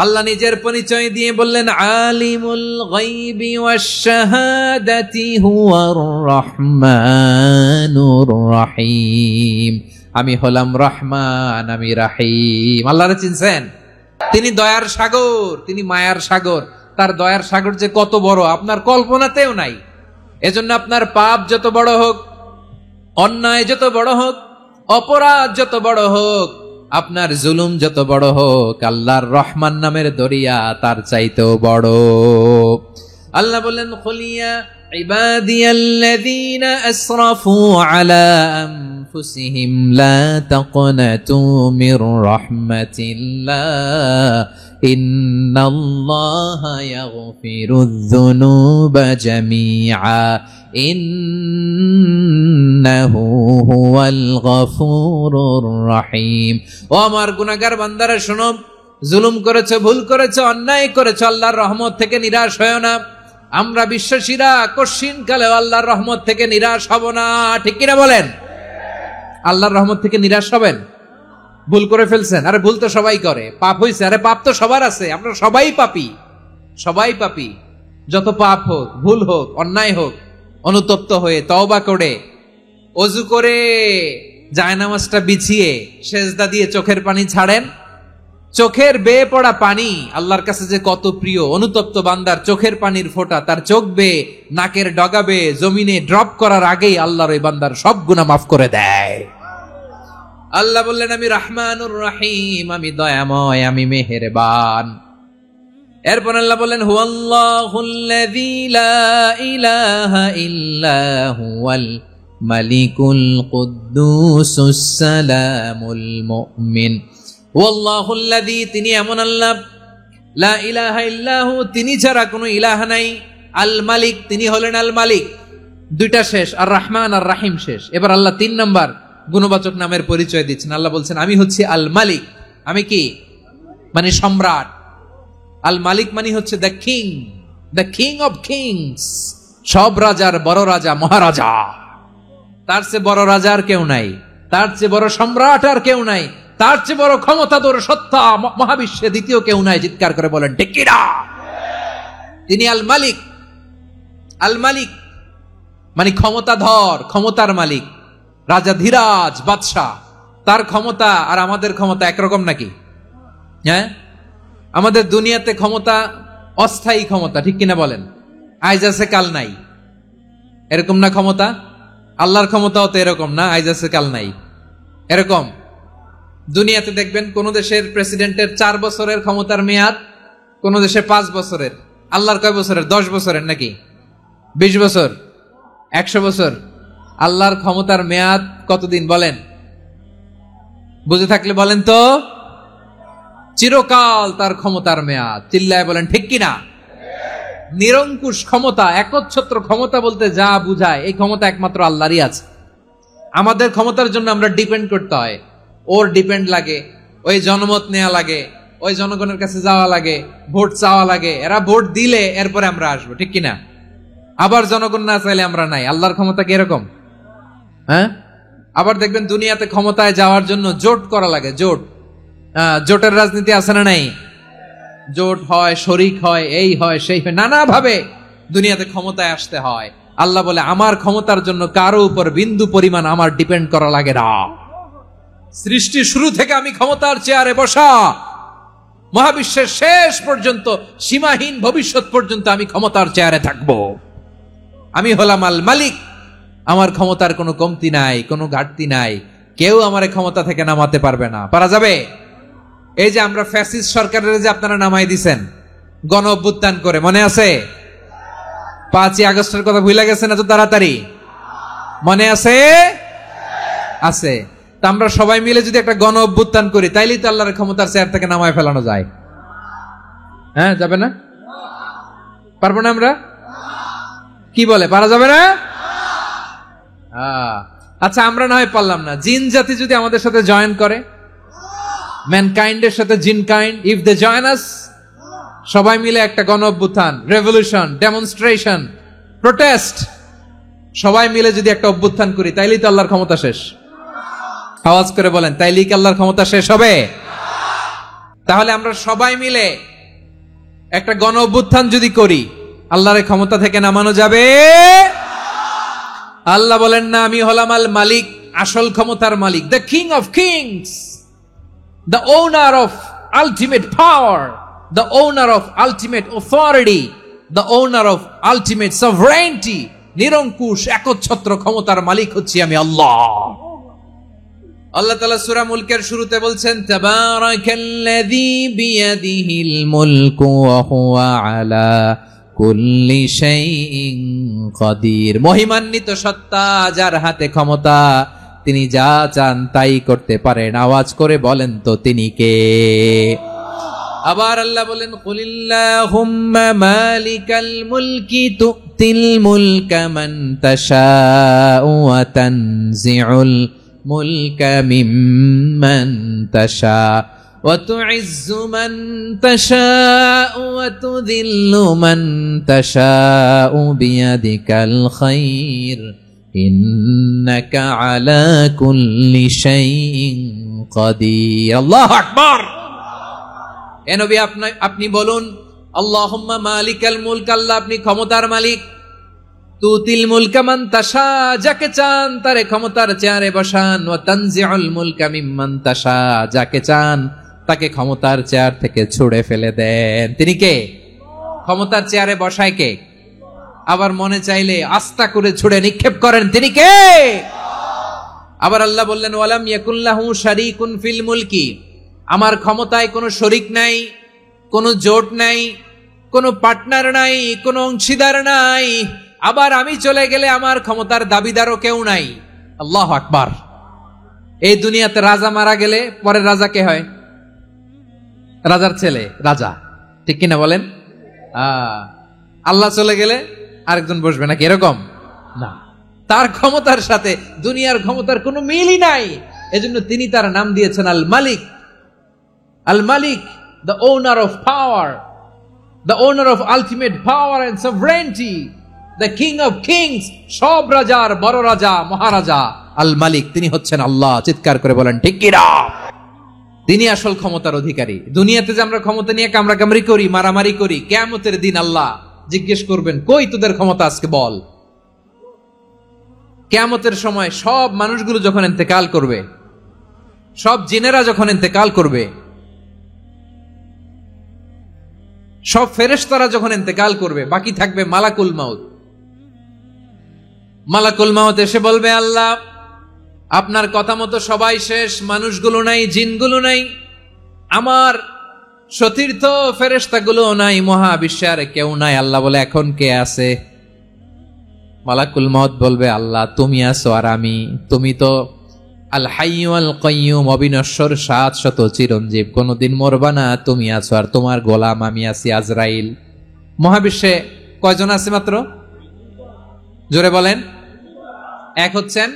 আল্লাহ নিজের পরিচয় দিয়ে বললেন, আলিমুল গায়বি ওয়াশ শাহাদাতি হুয়ার রহমানুর রহিম। আমি হলাম রহমান, আমি রাহিম। আল্লাহরে চিনছেন? তিনি দয়ার সাগর, তিনি মায়ার সাগর। তার দয়ার সাগর যে কত বড় আপনার কল্পনাতেও নাই। এজন্য আপনার পাপ যত বড় হোক, অন্যায় যত বড় হোক, অপরাধ যত বড় হোক, আপনার জুলুম যত বড় হোক, আল্লাহর রহমান নামের দরিয়া তার চাইতেও বড়। আল্লাহ বললেন, খুলিয়া ইবাদিয়াল্লাযীনা আসরাফু আলা আনফুসিহিম লা তাকনাতু মির রাহমাতিল্লাহ ইন্নাল্লাহা ইয়াগফিরুয যুনুবা জামিআ ইন্নাহু হুয়াল গফুরুর রহিম। ও আমার গুনাহগার বান্দারা শোনো, জুলুম করেছো, ভুল করেছো, অন্যায় করেছো, আল্লাহর রহমত থেকে নিরাশ হয়ো না। আমরা বিশ্বাসীরা কঠিন কালে আল্লাহর রহমত থেকে নিরাশ হব না, ঠিক কিনা বলেন? আল্লাহর রহমত থেকে নিরাশ হবেন? ভুল করে ফেলছেন, আরে ভুল তো সবাই করে। পাপ হইছে, আরে পাপ তো সবার আছে। আমরা সবাই পাপী, সবাই পাপী। যত পাপ হোক, ভুল হোক, অন্যায় হোক, অনুতপ্ত হয়ে তওবা করে ওযু করে জায়নামাজটা বিছিয়ে সেজদা দিয়ে চোখের পানি ছাড়েন। চোখের বেয়ে পড়া পানি আল্লাহর কাছে যে কত প্রিয়। অনুতপ্ত বান্দার চোখের পানির ফোঁটা তার চোখ বেয়ে, নাকের ডগা বেয়ে জমিনে ড্রপ করার আগেই আল্লাহর ওই বান্দার সব গুনাহ মাফ করে দেয়। আল্লাহ বললেন, আমি রহমানুর রহিম, আমি দয়াময়, আমি মেহেরবান। এরপর আল্লাহ বললেন, হুয়াল্লাহুল্লাযী লা ইলাহা ইল্লা হুয়াল মালিকুল কুদ্দুসুস সালামুল মুমিন। হুয়াল্লাহুল্লাযী, তিনি এমন আল্লাহ, লা ইলাহা ইল্লাহু, তিনি ছাড়া কোনো ইলাহ নাই। আল মালিক, তিনি হলেন আল মালিক। দুইটা শেষ, আর রহমান আর রাহিম শেষ। এবার আল্লাহ 3 নাম্বার গুণবাচক নামের পরিচয় দিচ্ছেন। আল্লাহ বলছেন, আমি হচ্ছি আল মালিক। আমি কি? মানে সম্রাট। আল মালিক মানে হচ্ছে the king, the king of kings. সব রাজার বড় রাজা, মহারাজা। তার চেয়ে বড় রাজা আর কেউ নাই, তার চেয়ে বড় সম্রাট আর কেউ নাই, তার চেয়ে বড় ক্ষমতাধর সত্তা মহাবিশ্বে দ্বিতীয় কেউ নাই। চিৎকার করে বলেন ঠিক কিনা? তিনি আল মালিক। আল মালিক মানে ক্ষমতাধর, ক্ষমতার মালিক, রাজা ধীরাজ বাদশাহ। তার ক্ষমতা আর আমাদের ক্ষমতা একরকম নাকি? হ্যাঁ, আমাদের দুনিয়াতে ক্ষমতা অস্থায়ী ক্ষমতা, ঠিক কিনা বলেন? আজ আছে কাল নাই, এরকম না ক্ষমতা? আল্লাহর ক্ষমতাও তো এরকম না, আজ আছে কাল নাই এরকম। দুনিয়াতে দেখবেন কোন দেশের প্রেসিডেন্টের 4 বছরের ক্ষমতার মেয়াদ, কোন দেশে 5 বছরের। আল্লাহর কয় বছরের? 10 বছরের নাকি 20 বছর, 100 বছর। আল্লাহর ক্ষমতার মেয়াদ কতদিন বলেন? বুঝে থাকলে বলেন তো। চিরকাল তার ক্ষমতার মেয়াদ। চিল্লায় বলেন ঠিক কিনা? নিরঙ্কুশ ক্ষমতা, একচ্ছত্র ক্ষমতা বলতে যা বুঝায়, এই ক্ষমতা একমাত্র আল্লাহরই আছে। আমাদের ক্ষমতার জন্য আমরা ডিপেন্ড করতে হয়, ওর ডিপেন্ড লাগে, ওই জনমত নেওয়া লাগে, ওই জনগণের কাছে যাওয়া লাগে, ভোট চাওয়া লাগে। এরা ভোট দিলে এরপরে আমরা আসবো, ঠিক কিনা? আবার জনগণ না চাইলে আমরা নাই। আল্লাহর ক্ষমতা কি এরকম? হ্যাঁ, আবার দেখবেন দুনিয়াতে ক্ষমতায় যাওয়ার জন্য জোট করা লাগে। জোট, জোটের রাজনীতি আছে না নাই? জোট হয়, শরিক হয়, এই হয়, সেই হয়, নানা ভাবে দুনিয়াতে ক্ষমতায় আসতে হয়। আল্লাহ বলে, আমার ক্ষমতার জন্য কারো উপর বিন্দু পরিমাণ আমার ডিপেন্ড করা লাগে না। সৃষ্টি শুরু থেকে আমি ক্ষমতার চেয়ারে বসা, মহাবিশ্বের শেষ পর্যন্ত, সীমাহীন ভবিষ্যৎ পর্যন্ত আমি ক্ষমতার চেয়ারে থাকবো। আমি হলাম আল মালিক। আমার ক্ষমতার কোনো কমতি নাই, কোনো ঘাটতি নাই। কেউ আমার ক্ষমতা থেকে নামাতে পারবে না। পারা যাবে? এই যে আমরা ফ্যাসিস্ট সরকারের যে আপনারা নামাই দিছেন গণ অভ্যুত্থান করে, মনে আছে? 5ই আগস্টের কথা ভুলে গেছেন এত তাড়াতাড়ি? মনে আছে? আছে। তা আমরা সবাই মিলে যদি একটা গণ অভ্যুত্থান করি, তাইলেই তো আল্লাহর ক্ষমতার চেয়ার থেকে নামায় ফেলানো যায়। হ্যাঁ, যাবে না? পারবো না আমরা? কি বলে, পারা যাবে না? আচ্ছা, আমরা না হয় পারলাম না, জিন জাতি যদি আমাদের সাথে জয়েন করে, ম্যানকাইন্ডের সাথে জিনকাইন্ড, ইফ দে জয়েন আস, সবাই মিলে একটা গণ অভ্যুত্থান, রেভলিউশন, ডেমনস্ট্রেশন, প্রোটেস্ট, সবাই মিলে যদি একটা অভ্যুত্থান করি, তাইলেই তো আল্লাহর ক্ষমতা শেষ। আওয়াজ করে বলেন, তাইলেই কি আল্লাহর ক্ষমতা শেষ হবে? তাহলে আমরা সবাই মিলে একটা গণ অভ্যুত্থান যদি করি, আল্লাহর ক্ষমতা থেকে নামানো যাবে? আল্লাহ বলেন না, আমি হলাম আল মালিক, আসল ক্ষমতার মালিক, the king of kings, the owner of ultimate power, the owner of ultimate authority, the owner of ultimate sovereignty. নিরঙ্কুশ একচ্ছত্র ক্ষমতার মালিক হচ্ছি আমি আল্লাহ। আল্লাহ তাআলা সূরা মুলকের শুরুতে বলছেন, তাবারাকাল্লাযী বিয়াদিহিল মুলকু ওয়া হুয়া আলা কুল্লি শাইইন কাদির। মহিমান্বিত সত্তা, যার হাতে ক্ষমতা, তিনি যা চান তাই করতে পারেন। আওয়াজ করে বলেন তো তিনি কে? আবার আল্লাহ বলেন, কুলিল্লাহুম্মা মালিকাল মুলকি তুতিল মুলকা মান তাশাউ ওয়া তানজিউল মুলকা মিম্মান তাশা ওয়া তুইজ্জু মান তাশাউ ওয়া তুযিল্লু মান তাশাউ বিয়াদিকাল খায়র ইন্নাকা আলা কুল্লি শাইইন কাদির। আল্লাহু আকবার। এ নবী, আপনি বলুন, আল্লাহুম্মা মালিকাল মুলক, আল্লাহ আপনি ক্ষমতার মালিক। তুতিল মুলকা মান তাশা, যাকে চান তারে ক্ষমতার চেয়ারে বসান। ওয়া তানজিউল মুলকা মিম্মান তাশা, যাকে চান তাকে ক্ষমতার চেয়ার থেকে ছুড়ে ফেলে দেন। তিনি কে? ক্ষমতার চেয়ারে বসায় কে? আবার মনে চাইলে আস্থা করে ছুড়ে নিক্ষেপ করেন, তিনি কে? আবার আল্লাহ বললেন, ওয়ালাম ইয়াকুল্লাহু শারীকুন ফিল মুলকি, আমার ক্ষমতায় কোনো শরিক নাই, কোনো জোট নাই, কোনো পার্টনার নাই, কোনো অংশীদার নাই। আবার আমি চলে গেলে আমার ক্ষমতার দাবিদারও কেউ নাই। আল্লাহু আকবার। এই দুনিয়াতে রাজা মারা গেলে পরের রাজা কে হয়? রাজার ছেলে রাজা, ঠিক কিনা বলেন? আল্লাহ চলে গেলে আরেকজন বসবে নাকি? এরকম না, তার ক্ষমতার সাথে দুনিয়ার ক্ষমতার কোনো মিলই নাই। এজন্য তিনি তার নাম দিয়েছেন আল মালিক। আল মালিক, the owner of power, the owner of ultimate power and sovereignty, the king of kings, সব রাজার বড় রাজা, মহারাজা আল মালিক, তিনি হচ্ছেন আল্লাহ। চিৎকার করে বলেন ঠিক কি না? তিনি আসল ক্ষমতার অধিকারী। দুনিয়াতে যে আমরা ক্ষমতা নিয়ে কামড়াকামড়ি করি, মারামারি করি, কিয়ামতের দিন আল্লাহ জিজ্ঞেস করবেন, কই তোদের ক্ষমতা আজকে বল। কিয়ামতের সময় সব মানুষগুলো যখন ইন্তেকাল করবে, সব জিনেরা যখন ইন্তেকাল করবে, সব ফেরেশতারা যখন ইন্তেকাল করবে, বাকি থাকবে মালাকুল মাউত। মালাকুল মাউত এসে বলবে, আল্লাহ আপনার কথা মতো সবাই শেষ, মানুষগুলো নাই, জিনগুলো নাই, আমার সতীর্থ ফেরেশতাগুলো নাই, মহাবিশ্বে আর কেউ নাই। আল্লাহ বলে, এখন কে আছে? মালাকুল মাউত বলবে, আল্লাহ তুমি আছো আর আমি। তুমি তো আল হাইয়্যু আল কাইয়্যুম, অবিনশ্বর, শাশ্বত, চিরঞ্জীব, কোনদিন মরবা না, তুমি আছো আর তোমার গোলাম আমি আছি আজরাইল। মহাবিশ্বে কয়জন আছে মাত্র? জোরে বলেন। এক হচ্ছেন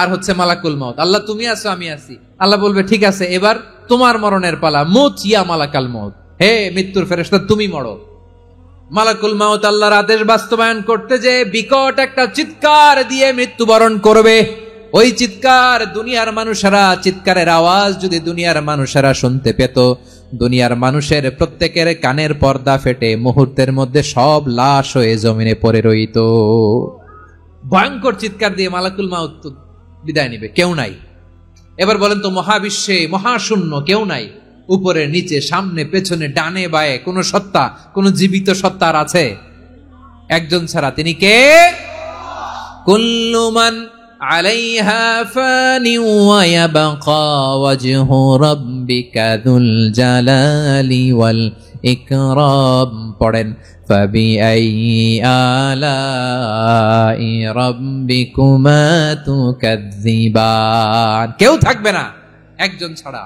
আর হচ্ছে মালাকুল মাউত। আল্লাহ তুমি আছো আমি আছি। আল্লাহ বলবে, ঠিক আছে, এবার তোমার মরণের পালা, মুত ইয়া মালাকাল মাউত, হে মৃত্যুর ফেরেশতা তুমি মরো। মালাকুল মাউত আল্লাহর আদেশ বাস্তবায়ন করতে যে বিকট একটা চিৎকার দিয়ে মৃত্যুবরণ করবে। ওই চিৎকার দুনিয়ার মানুষেরা, চিৎকারের আওয়াজ যদি দুনিয়ার মানুষেরা শুনতে পেত, দুনিয়ার মানুষের প্রত্যেকের কানের পর্দা ফেটে মুহূর্তের মধ্যে সব লাশ হয়ে জমিনে পড়ে রইত। ভয়ঙ্কর চিৎকার দিয়ে মালাকুল মাউত বিদায় নিবে, কেউ নাই। এবার বলেন তো, মহাবিশ্বে মহাশূন্য, কেউ নাই, উপরে নিচে সামনে পেছনে ডানে বায়ে কোন সত্তা, কোন জীবিত সত্তার আছে? একজন ছাড়া, তিনি কে? কুল্লু মান আলাইহা ফানি ওয়া ইয়াবকা ওয়াজহু রাব্বিকা যুল জালালি ওয়াল ইকরাম। পড়েন, ফাবিআইয়ি আলাই রাব্বিকুমা তুকাযযিবান। কেউ থাকবে না একজন ছাড়া।